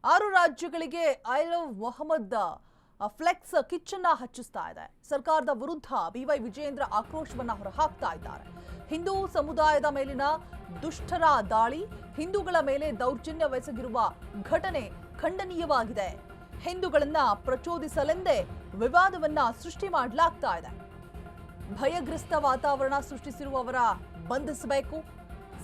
6 ರಾಜ್ಯಗಳಿಗೆ I love Mohammed flex ಕಿಚ್ಚನ್ನ ಹಚ್ಚಿಸ್ತಾ ಇದೆ. ಸರ್ಕಾರದ ವಿರುದ್ಧ ಬಿವೈ ವಿಜಯೇಂದ್ರ ಆಕ್ರೋಶವನ್ನ ಹೊರಹಾಕ್ತಾ ಇದ್ದಾರೆ. ಹಿಂದೂ ಸಮುದಾಯದ ಮೇಲಿನ ದುಷ್ಟರ ದಾಳಿ, ಹಿಂದೂಗಳ ಮೇಲೆ ದೌರ್ಜನ್ಯವೆಸಗಿರುವ ಘಟನೆ ಖಂಡನೀಯವಾಗಿದೆ. ಹಿಂದೂಗಳನ್ನ ಪ್ರಚೋದಿಸಲೆಂದೇ ವಿವಾದವನ್ನ ಸೃಷ್ಟಿ ಮಾಡಲಾಗ್ತಾ ಇದೆ. ಭಯಗ್ರಸ್ತ ವಾತಾವರಣ ಸೃಷ್ಟಿಸಿರುವವರ ಬಂಧಿಸಬೇಕು.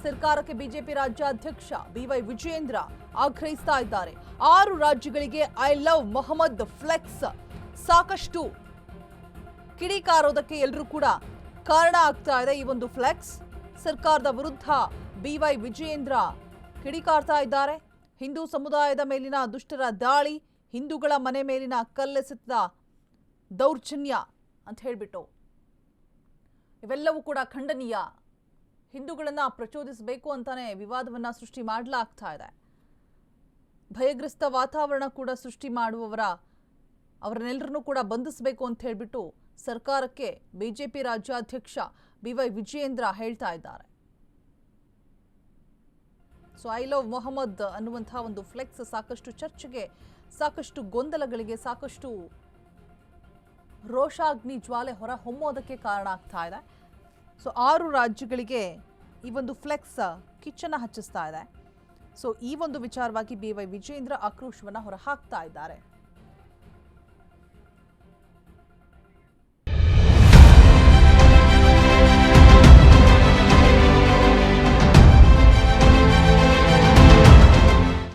ಸರ್ಕಾರಕ್ಕೆ ಬಿಜೆಪಿ ರಾಜ್ಯಾಧ್ಯಕ್ಷ ಬಿವೈ ವಿಜಯೇಂದ್ರ ಆಗ್ರಹಿಸ್ತಾ ಇದ್ದಾರೆ. 6 ರಾಜ್ಯಗಳಿಗೆ ಐ ಲವ್ ಮೊಹಮ್ಮದ್ ಫ್ಲೆಕ್ಸ್ ಸಾಕಷ್ಟು ಕಿಡಿಕಾರೋದಕ್ಕೆ ಎಲ್ಲರೂ ಕೂಡ ಕಾರಣ ಆಗ್ತಾ ಇದೆ. ಈ ಒಂದು ಫ್ಲೆಕ್ಸ್ ಸರ್ಕಾರದ ವಿರುದ್ಧ ಬಿವೈ ವಿಜಯೇಂದ್ರ ಕಿಡಿಕಾರ್ತಾ ಇದ್ದಾರೆ. ಹಿಂದೂ ಸಮುದಾಯದ ಮೇಲಿನ ದುಷ್ಟರ ದಾಳಿ, ಹಿಂದೂಗಳ ಮನೆ ಮೇಲಿನ ಕಲ್ಲೆಸೆತ ದೌರ್ಜನ್ಯ ಅಂತ ಹೇಳ್ಬಿಟ್ಟು ಇವೆಲ್ಲವೂ ಕೂಡ ಖಂಡನೀಯ. ಹಿಂದೂಗಳನ್ನ ಪ್ರಚೋದಿಸಬೇಕು ಅಂತಾನೆ ವಿವಾದವನ್ನ ಸೃಷ್ಟಿ ಮಾಡಲಾಗ್ತಾ ಇದೆ. ಭಯಗ್ರಸ್ತ ವಾತಾವರಣ ಕೂಡ ಸೃಷ್ಟಿ ಅವರನ್ನೆಲ್ಲರನ್ನೂ ಕೂಡ ಬಂಧಿಸಬೇಕು ಅಂತ ಹೇಳ್ಬಿಟ್ಟು ಸರ್ಕಾರಕ್ಕೆ ಬಿಜೆಪಿ ರಾಜ್ಯಾಧ್ಯಕ್ಷ ಬಿವೈ ವಿಜಯೇಂದ್ರ ಹೇಳ್ತಾ ಇದ್ದಾರೆ. ಸೊ ಐ ಲವ್ ಮೊಹಮ್ಮದ್ ಅನ್ನುವಂತಹ ಒಂದು ಫ್ಲೆಕ್ಸ್ ಸಾಕಷ್ಟು ಚರ್ಚೆಗೆ, ಸಾಕಷ್ಟು ಗೊಂದಲಗಳಿಗೆ, ಸಾಕಷ್ಟು ರೋಷಾಗ್ನಿ ಜ್ವಾಲೆ ಹೊರ ಹೊಮ್ಮೋದಕ್ಕೆ ಕಾರಣ ಆಗ್ತಾ ಇದೆ. ಸೊ 6 ರಾಜ್ಯಗಳಿಗೆ ಈ ಒಂದು ಫ್ಲೆಕ್ಸ್ ಕಿಚ್ಚನ್ನ ಹಚ್ಚಿಸ್ತಾ ಇದೆ. ಸೊ ಈ ಒಂದು ವಿಚಾರವಾಗಿ ಬಿವೈ ವಿಜಯೇಂದ್ರ ಆಕ್ರೋಶವನ್ನ ಹೊರಹಾಕ್ತಾ ಇದ್ದಾರೆ.